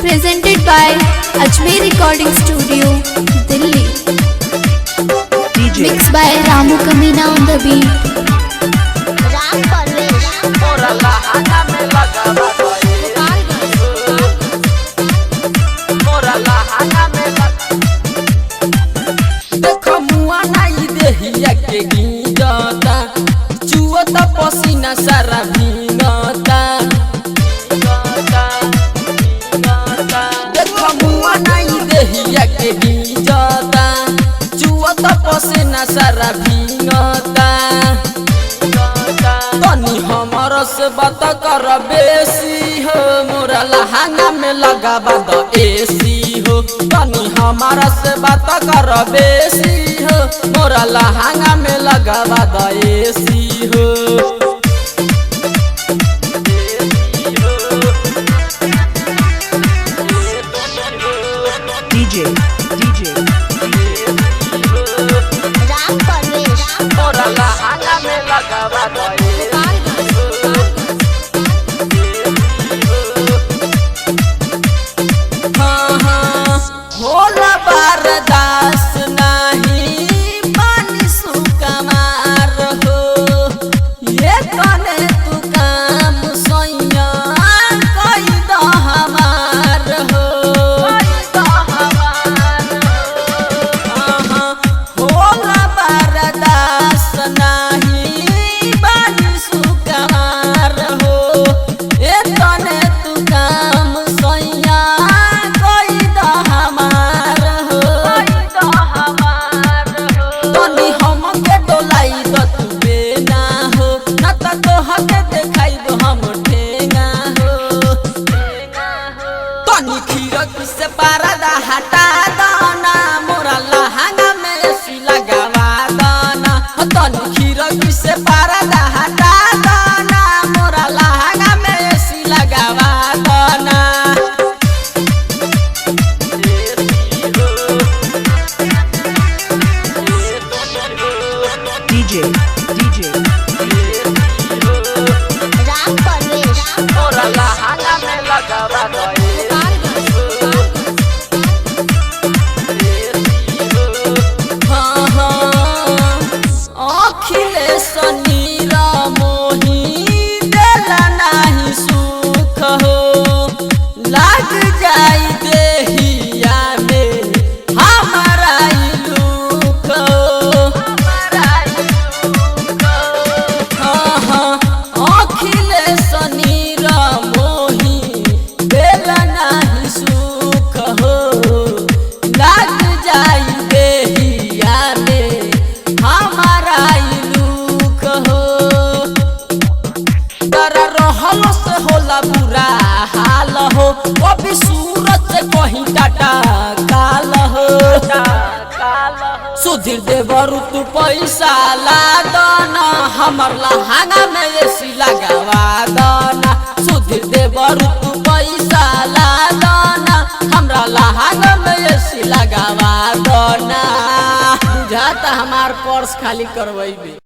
Presented by Ajmer Recording Studio, Delhi. Mixed by Ramu Kamina on the beat. पसीना सारा भींगता देखो मुआ नहीं देहिया के भींगता चुअता पसीना सारा भींगता तनी हमर से बात कर बेसी हो मोरा लहंगा में लगावा द एसी हो तनी हमारा से बात कर बेसी हो मोरा लहंगा में लगावा द एसी हो DJ राम परवेश मोरा लहंगा में लगावा द होला बर्दास नहीं पानी सुकमार हो ये कने तू काम सोइया कोई द हमार हो होला बर्दास नहीं पानी सुकमार हो ये कने तू काम सोइया से पारदा हटा दाना मोरा लहंगा में एसी लगावा दाना तनी खिड़की से पारदा हटा दाना मोरा लहंगा में एसी लगावा दाना DJ राम परवेश मोरा लहंगा में लगावा दाना लग जाई देहिया में हमारा लुक अखिलेश नीर मोही दिल नहीं सुख हो लग जाई देहिया में हमारा लुक हो तारा रहल से होला बुरा हाल हो कभी सूरत से कहीं टाटा काल हो सुधीर देवरु तू पैसा ला दाना हमर लहंगा में एसी लगावा दाना सुधीर देवरु तू पैसा ला दाना हमरा लहंगा में एसी लगावा दाना बुझाता हमार पर्स खाली करवाइबे।